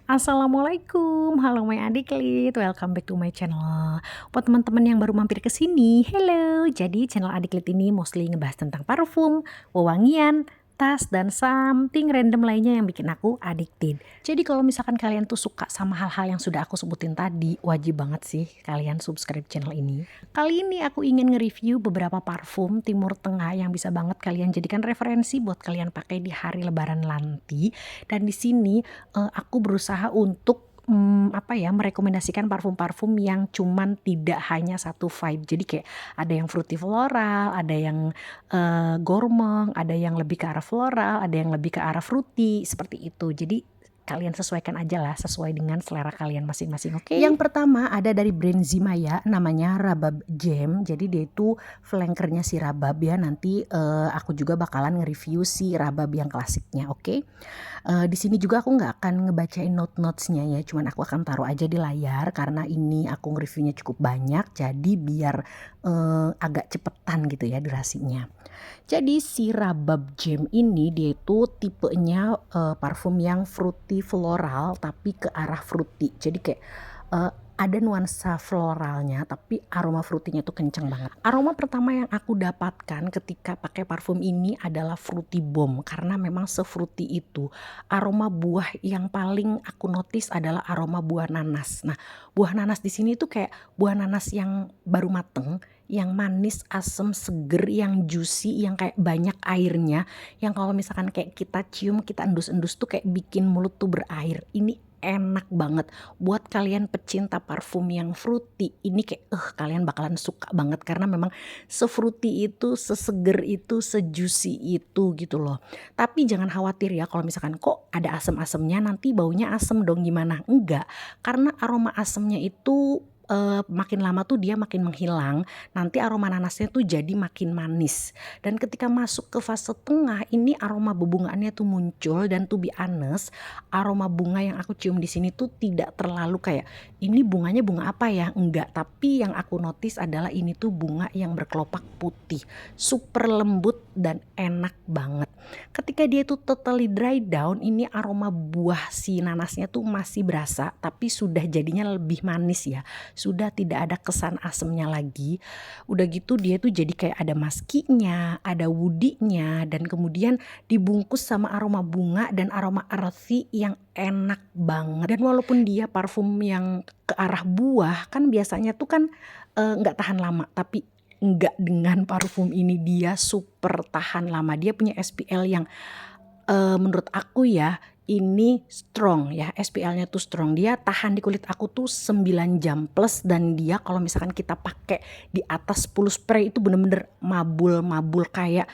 Assalamualaikum, halo my adiklit, welcome back to my channel. Buat teman-teman yang baru mampir ke sini, hello. Jadi channel adiklit ini mostly ngebahas tentang parfum, wewangian, tas, dan something random lainnya yang bikin aku addicted. Jadi kalau misalkan kalian tuh suka sama hal-hal yang sudah aku sebutin tadi, wajib banget sih kalian subscribe channel ini. Kali ini aku ingin nge-review beberapa parfum Timur Tengah yang bisa banget kalian jadikan referensi buat kalian pakai di hari lebaran nanti. Dan di sini aku berusaha untuk merekomendasikan parfum-parfum yang cuman tidak hanya satu vibe. Jadi kayak ada yang fruity floral, ada yang gourmand, ada yang lebih ke arah floral, ada yang lebih ke arah fruity, seperti itu. Jadi kalian sesuaikan aja lah sesuai dengan selera kalian masing-masing, oke? Yang pertama ada dari brand Zimaya, namanya Rabab Gem. Jadi dia itu flankernya si Rabab ya. Nanti aku juga bakalan nge-review si Rabab yang klasiknya, oke? Di sini juga aku nggak akan ngebacain notes-notesnya ya, cuman aku akan taruh aja di layar karena ini aku nge-reviewnya cukup banyak, jadi biar agak cepetan gitu ya durasinya. Jadi si Rabab Gem ini dia itu tipenya parfum yang fruity floral tapi ke arah fruity. Jadi kayak ada nuansa floralnya tapi aroma fruitynya tuh kenceng banget. Aroma pertama yang aku dapatkan ketika pakai parfum ini adalah fruity bomb karena memang se-fruity itu. Aroma buah yang paling aku notice adalah aroma buah nanas. Nah, buah nanas di sini tuh kayak buah nanas yang baru mateng, yang manis, asem, seger, yang juicy, yang kayak banyak airnya, yang kalau misalkan kayak kita cium, kita endus-endus tuh kayak bikin mulut tuh berair. Ini enak banget buat kalian pecinta parfum yang fruity. Ini kayak kalian bakalan suka banget karena memang se-fruity itu, seseger itu, sejuicy itu gitu loh. Tapi jangan khawatir ya kalau misalkan kok ada asem-asemnya nanti baunya asem dong, gimana? Enggak, karena aroma asemnya itu makin lama tuh dia makin menghilang, nanti aroma nanasnya tuh jadi makin manis. Dan ketika masuk ke fase tengah ini aroma bebungaannya tuh muncul, dan to be honest, aroma bunga yang aku cium di sini tuh tidak terlalu kayak ini bunganya bunga apa ya, enggak, tapi yang aku notice adalah ini tuh bunga yang berkelopak putih, super lembut dan enak banget. Ketika dia tuh totally dry down, ini aroma buah si nanasnya tuh masih berasa tapi sudah jadinya lebih manis ya, sudah tidak ada kesan asemnya lagi. Udah gitu dia tuh jadi kayak ada maskinya, ada woody-nya, dan kemudian dibungkus sama aroma bunga dan aroma earthy yang enak banget. Dan walaupun dia parfum yang ke arah buah kan biasanya tuh kan nggak tahan lama, tapi enggak, dengan parfum ini dia super tahan lama. Dia punya SPL yang menurut aku ya ini strong ya, SPL-nya tuh strong. Dia tahan di kulit aku tuh 9 jam plus, dan dia kalau misalkan kita pakai di atas 10 spray itu bener-bener mabul-mabul kayak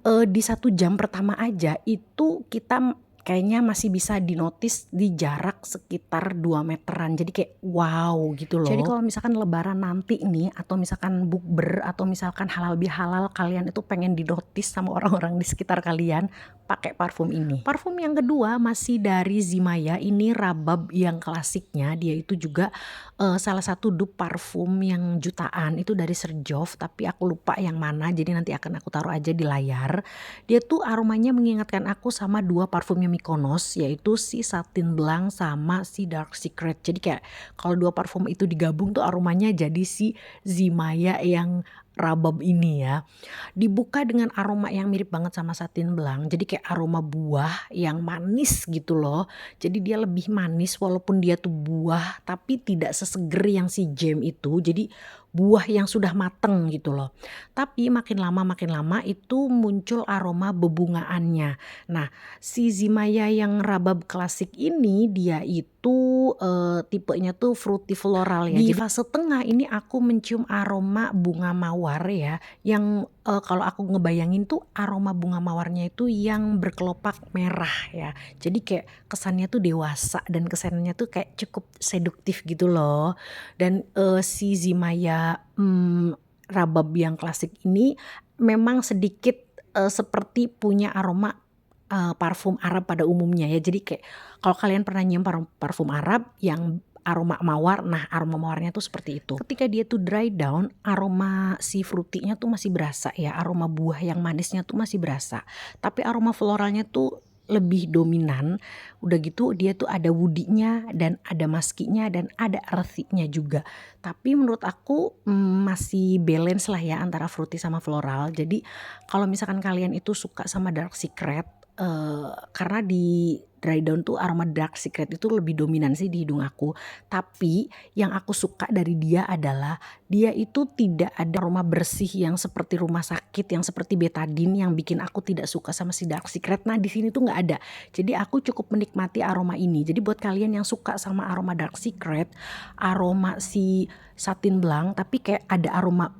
di 1 jam pertama aja itu kita kayaknya masih bisa dinotis di jarak sekitar 2 meteran. Jadi kayak wow gitu loh. Jadi kalau misalkan lebaran nanti nih, atau misalkan bukber, atau misalkan halal bihalal kalian itu pengen dinotis sama orang-orang di sekitar kalian, pakai parfum ini. Parfum yang kedua masih dari Zimaya, ini Rabab yang klasiknya. Dia itu juga salah satu dupe parfum yang jutaan, itu dari Serjoff, tapi aku lupa yang mana, jadi nanti akan aku taruh aja di layar. Dia tuh aromanya mengingatkan aku sama dua parfumnya Mykonos, yaitu si Satin Blanc sama si Dark Secret. Jadi kayak kalau dua parfum itu digabung tuh aromanya jadi si Zimaya yang Rabab ini ya. Dibuka dengan aroma yang mirip banget sama Satin Blanc, jadi kayak aroma buah yang manis gitu loh. Jadi dia lebih manis walaupun dia tuh buah, tapi tidak seseger yang si Gem itu. Jadi buah yang sudah mateng gitu loh. Tapi makin lama itu muncul aroma bebungaannya. Nah, si Zimaya yang Rabab klasik ini dia itu tipenya tuh fruity floral ya. Di fase tengah ini aku mencium aroma bunga mawar ya, yang kalau aku ngebayangin tuh aroma bunga mawarnya itu yang berkelopak merah ya. Jadi kayak kesannya tuh dewasa dan kesannya tuh kayak cukup seduktif gitu loh. Dan si Zimaya Rabab yang klasik ini memang sedikit seperti punya aroma parfum Arab pada umumnya ya. Jadi kayak kalau kalian pernah nyium parfum Arab yang aroma mawar, nah aroma mawarnya tuh seperti itu. Ketika dia tuh dry down, aroma si fruity-nya tuh masih berasa ya, aroma buah yang manisnya tuh masih berasa. Tapi aroma floralnya tuh lebih dominan. Udah gitu dia tuh ada woody-nya dan ada musky-nya dan ada earthy-nya juga. Tapi menurut aku masih balance lah ya antara fruity sama floral. Jadi kalau misalkan kalian itu suka sama dark secret, karena di dry down tuh aroma dark secret itu lebih dominan sih di hidung aku. Tapi yang aku suka dari dia adalah dia itu tidak ada aroma bersih yang seperti rumah sakit, yang seperti betadine yang bikin aku tidak suka sama si dark secret. Nah di sini tuh nggak ada. Jadi aku cukup menikmati aroma ini. Jadi buat kalian yang suka sama aroma dark secret, aroma si satin blanc tapi kayak ada aroma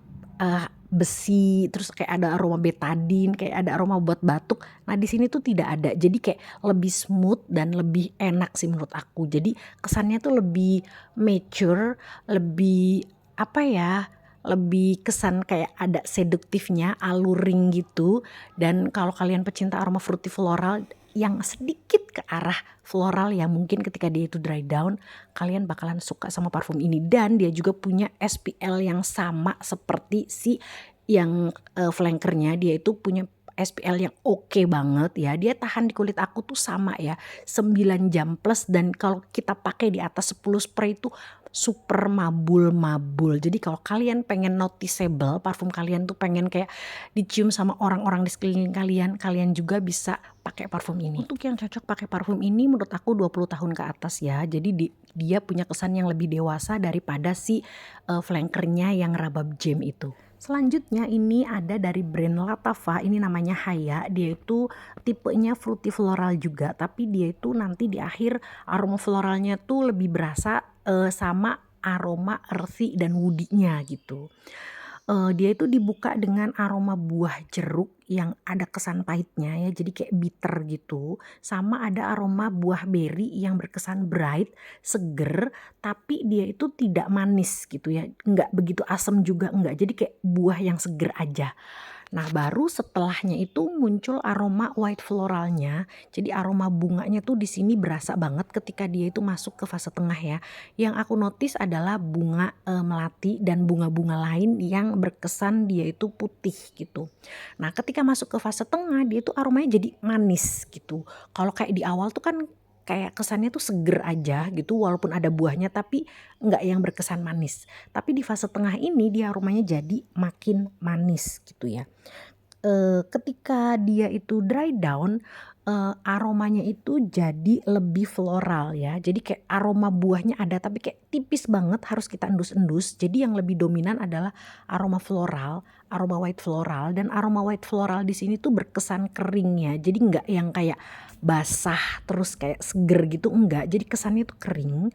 besi, terus kayak ada aroma betadine, kayak ada aroma buat batuk. Nah di sini tuh tidak ada. Jadi kayak lebih smooth dan lebih enak sih menurut aku. Jadi kesannya tuh lebih mature, lebih apa ya? Lebih kesan kayak ada seduktifnya, alluring gitu. Dan kalau kalian pecinta aroma fruity floral yang sedikit ke arah floral ya, mungkin ketika dia itu dry down kalian bakalan suka sama parfum ini. Dan dia juga punya SPL yang sama seperti si yang flankernya. Dia itu punya SPL yang oke banget ya. Dia tahan di kulit aku tuh sama ya 9 jam plus, dan kalau kita pakai di atas 10 spray itu super mabul-mabul. Jadi kalau kalian pengen noticeable, parfum kalian tuh pengen kayak dicium sama orang-orang di sekeliling kalian, kalian juga bisa pakai parfum ini. Untuk yang cocok pakai parfum ini menurut aku 20 tahun ke atas ya. Jadi dia punya kesan yang lebih dewasa daripada si flankernya yang Rabab Jam itu. Selanjutnya ini ada dari brand Latava, ini namanya Haya. Dia itu tipenya fruity floral juga, tapi dia itu nanti di akhir aroma floralnya tuh lebih berasa sama aroma earthy dan woody-nya gitu. Dia itu dibuka dengan aroma buah jeruk yang ada kesan pahitnya ya, jadi kayak bitter gitu. Sama ada aroma buah beri yang berkesan bright, seger, tapi dia itu tidak manis gitu ya. Enggak begitu asam juga enggak, jadi kayak buah yang seger aja. Nah baru setelahnya itu muncul aroma white floralnya. Jadi aroma bunganya tuh di sini berasa banget ketika dia itu masuk ke fase tengah ya. Yang aku notice adalah bunga melati dan bunga-bunga lain yang berkesan dia itu putih gitu. Nah ketika masuk ke fase tengah dia itu aromanya jadi manis gitu. Kalau kayak di awal tuh kan kayak kesannya tuh seger aja gitu walaupun ada buahnya, tapi nggak yang berkesan manis. Tapi di fase tengah ini dia aromanya jadi makin manis gitu ya. Ketika dia itu dry down, aromanya itu jadi lebih floral ya. Jadi kayak aroma buahnya ada tapi kayak tipis banget, harus kita endus-endus. Jadi yang lebih dominan adalah aroma floral, aroma white floral, dan aroma white floral di sini tuh berkesan kering ya. Jadi nggak yang kayak basah terus kayak seger gitu, enggak. Jadi kesannya tuh kering.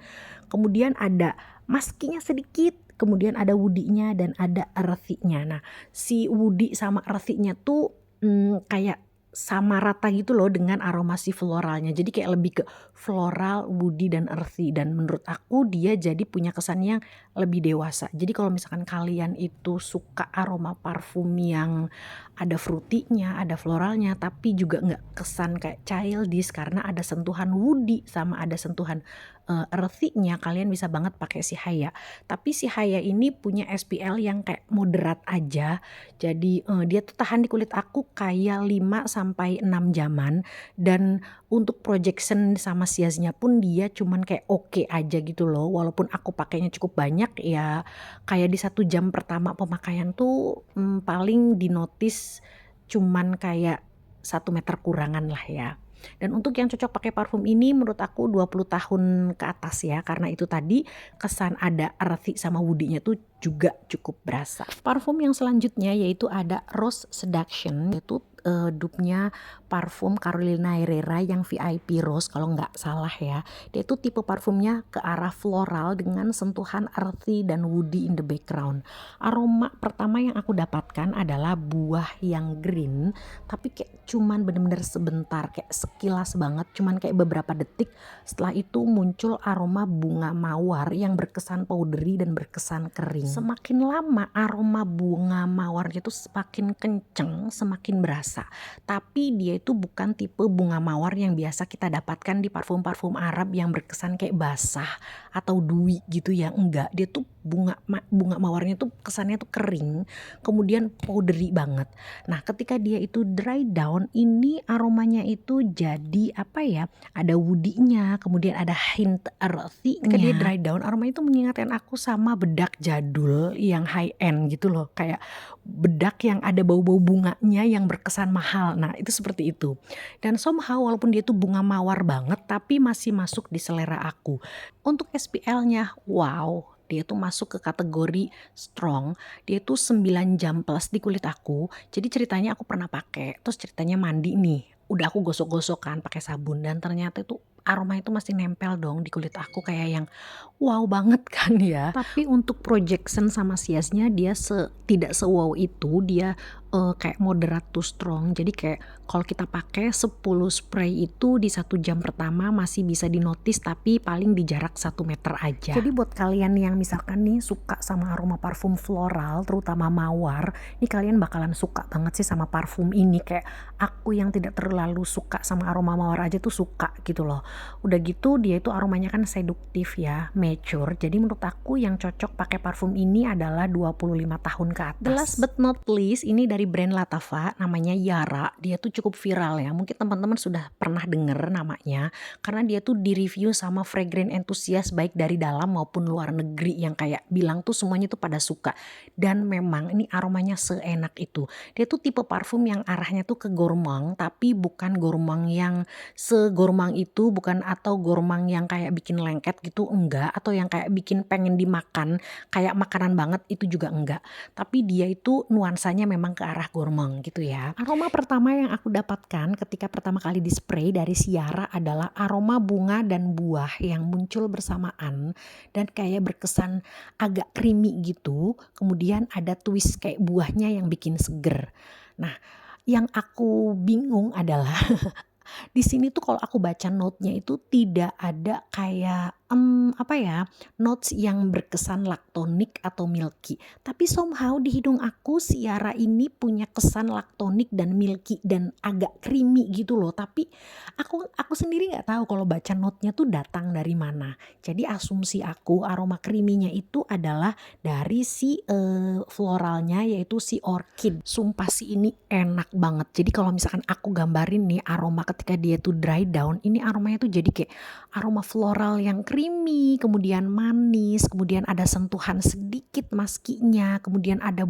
Kemudian ada maskinya sedikit, kemudian ada woody-nya dan ada earthy-nya. Nah si woody sama earthy-nya tuh kayak sama rata gitu loh dengan aroma si floralnya. Jadi kayak lebih ke floral, woody, dan earthy. Dan menurut aku dia jadi punya kesan yang lebih dewasa. Jadi kalau misalkan kalian itu suka aroma parfum yang ada fruity-nya, ada floralnya, tapi juga nggak kesan kayak childish karena ada sentuhan woody sama ada sentuhan earthy-nya, kalian bisa banget pakai si Haya. Tapi si Haya ini punya SPL yang kayak moderat aja. Jadi dia tuh tahan di kulit aku kayak 5 sampai 6 jaman, dan untuk projection sama siasnya pun dia cuman kayak oke aja gitu loh. Walaupun aku pakainya cukup banyak ya, kayak di 1 jam pertama pemakaian tuh paling dinotis cuman kayak 1 meter kurangan lah ya. Dan untuk yang cocok pakai parfum ini menurut aku 20 tahun ke atas ya, karena itu tadi kesan ada earthy sama woody-nya tuh juga cukup berasa. Parfum yang selanjutnya yaitu ada Rose Seduction, yaitu dupe-nya parfum Carolina Herrera yang VIP Rose kalau nggak salah ya. Dia itu tipe parfumnya ke arah floral dengan sentuhan earthy dan woody in the background. Aroma pertama yang aku dapatkan adalah buah yang green, tapi kayak cuman bener-bener sebentar, kayak sekilas banget, cuman kayak beberapa detik. Setelah itu muncul aroma bunga mawar yang berkesan powdery dan berkesan kering. Semakin lama aroma bunga mawarnya itu semakin kenceng, semakin berasa. Tapi dia itu bukan tipe bunga mawar yang biasa kita dapatkan di parfum-parfum Arab yang berkesan kayak basah atau dewy gitu ya. Enggak, dia tuh bunga mawarnya tuh kesannya tuh kering, kemudian powdery banget. Nah, ketika dia itu dry down, ini aromanya itu jadi apa ya, ada woody-nya, kemudian ada hint earthy-nya. Ketika dia dry down, aromanya itu mengingatkan aku sama bedak jadul yang high end gitu loh, kayak bedak yang ada bau-bau bunganya yang berkesan mahal. Nah, itu seperti itu. Dan somehow walaupun dia tuh bunga mawar banget, tapi masih masuk di selera aku. Untuk SPL-nya, wow, dia tuh masuk ke kategori strong. Dia tuh 9 jam plus di kulit aku. Jadi ceritanya aku pernah pakai, terus ceritanya mandi nih. Udah aku gosok-gosok kan pakai sabun, dan ternyata itu aroma itu masih nempel dong di kulit aku, kayak yang wow banget kan ya. Tapi untuk projection sama siasnya dia tidak se-wow itu, dia kayak moderate to strong. Jadi kayak kalau kita pakai 10 spray itu di 1 jam pertama masih bisa dinotis, tapi paling di jarak 1 meter aja. Jadi buat kalian yang misalkan nih suka sama aroma parfum floral, terutama mawar, ini kalian bakalan suka banget sih sama parfum ini. Kayak aku yang tidak terlalu suka sama aroma mawar aja tuh suka gitu loh. Udah gitu dia itu aromanya kan seduktif ya, mature. Jadi menurut aku yang cocok pakai parfum ini adalah 25 tahun ke atas. The last but not least, ini dari brand Latava, namanya Yara. Dia tuh cukup viral ya, mungkin teman-teman sudah pernah denger namanya, karena dia tuh di review sama fragrance enthusiast baik dari dalam maupun luar negeri, yang kayak bilang tuh semuanya tuh pada suka. Dan memang ini aromanya seenak itu. Dia tuh tipe parfum yang arahnya tuh ke gourmand, tapi bukan gourmand yang segormang itu, bukan, atau gourmand yang kayak bikin lengket gitu, enggak, atau yang kayak bikin pengen dimakan kayak makanan banget, itu juga enggak. Tapi dia itu nuansanya memang ke arah gourmand gitu ya. Aroma pertama yang aku dapatkan ketika pertama kali di spray dari Yara adalah aroma bunga dan buah yang muncul bersamaan dan kayak berkesan agak creamy gitu. Kemudian ada twist kayak buahnya yang bikin seger. Nah, yang aku bingung adalah di sini tuh kalau aku baca note-nya itu tidak ada kayak apa ya, notes yang berkesan laktonik atau milky. Tapi somehow di hidung aku Yara ini punya kesan laktonik dan milky dan agak creamy gitu loh. Tapi aku sendiri nggak tahu kalau baca note-nya tuh datang dari mana. Jadi asumsi aku aroma creamy-nya itu adalah dari si floralnya, yaitu si orchid. Sumpah sih ini enak banget. Jadi kalau misalkan aku gambarin nih aroma ketika dia tuh dry down, ini aromanya tuh jadi kayak aroma floral yang creamy, kemudian manis, kemudian ada sentuhan sedikit maskinya, kemudian ada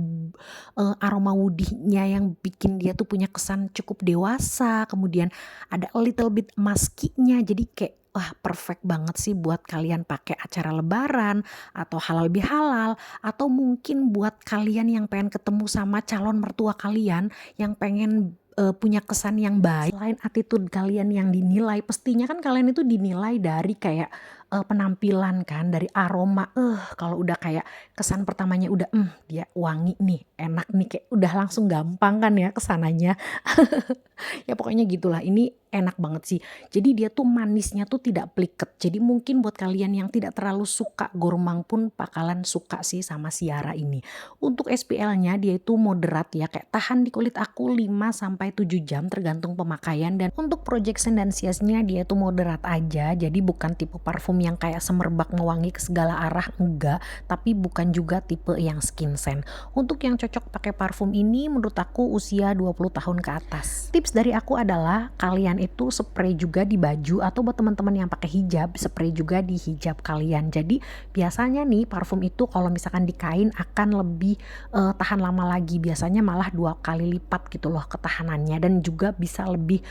aroma woody-nya yang bikin dia tuh punya kesan cukup dewasa, kemudian ada a little bit maskinya. Jadi kayak wah, perfect banget sih buat kalian pakai acara lebaran atau halal bihalal, atau mungkin buat kalian yang pengen ketemu sama calon mertua kalian yang pengen punya kesan yang baik. Selain attitude kalian yang dinilai, pastinya kan kalian itu dinilai dari kayak penampilan kan, dari aroma. Kalau udah kayak kesan pertamanya udah dia wangi nih, enak nih, kayak udah langsung gampang kan ya kesananya. Ya pokoknya gitulah, ini enak banget sih. Jadi dia tuh manisnya tuh tidak pliket. Jadi mungkin buat kalian yang tidak terlalu suka gourmand pun bakalan suka sih sama Yara ini. Untuk SPL-nya dia itu moderat ya, kayak tahan di kulit aku 5-7 jam tergantung pemakaian. Dan untuk projection dan siasnya dia tuh moderat aja. Jadi bukan tipe parfum yang kayak semerbak mewangi ke segala arah, enggak. Tapi bukan juga tipe yang skin scent. Untuk yang cocok pakai parfum ini menurut aku usia 20 tahun ke atas. Tips dari aku adalah kalian itu spray juga di baju, atau buat teman-teman yang pakai hijab, spray juga di hijab kalian. Jadi biasanya nih parfum itu kalau misalkan di kain akan lebih tahan lama lagi, biasanya malah 2 kali lipat gitu loh ketahanannya, dan juga bisa lebih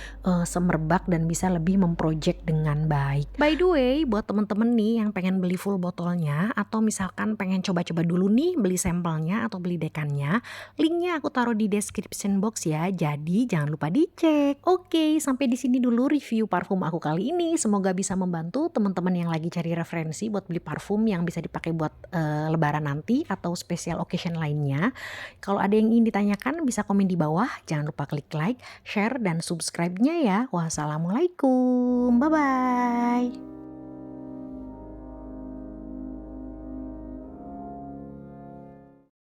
semerbak dan bisa lebih memproject dengan baik. By the way, buat teman-teman nih yang pengen beli full botolnya, atau misalkan pengen coba-coba dulu nih beli sampelnya atau beli dekannya, linknya aku taruh di description box ya, jadi jangan lupa dicek. Oke, sampai di sini dulu review parfum aku kali ini. Semoga bisa membantu teman-teman yang lagi cari referensi buat beli parfum yang bisa dipakai buat lebaran nanti atau special occasion lainnya. Kalau ada yang ingin ditanyakan bisa komen di bawah. Jangan lupa klik like, share, dan subscribe-nya ya. Wassalamualaikum, bye-bye.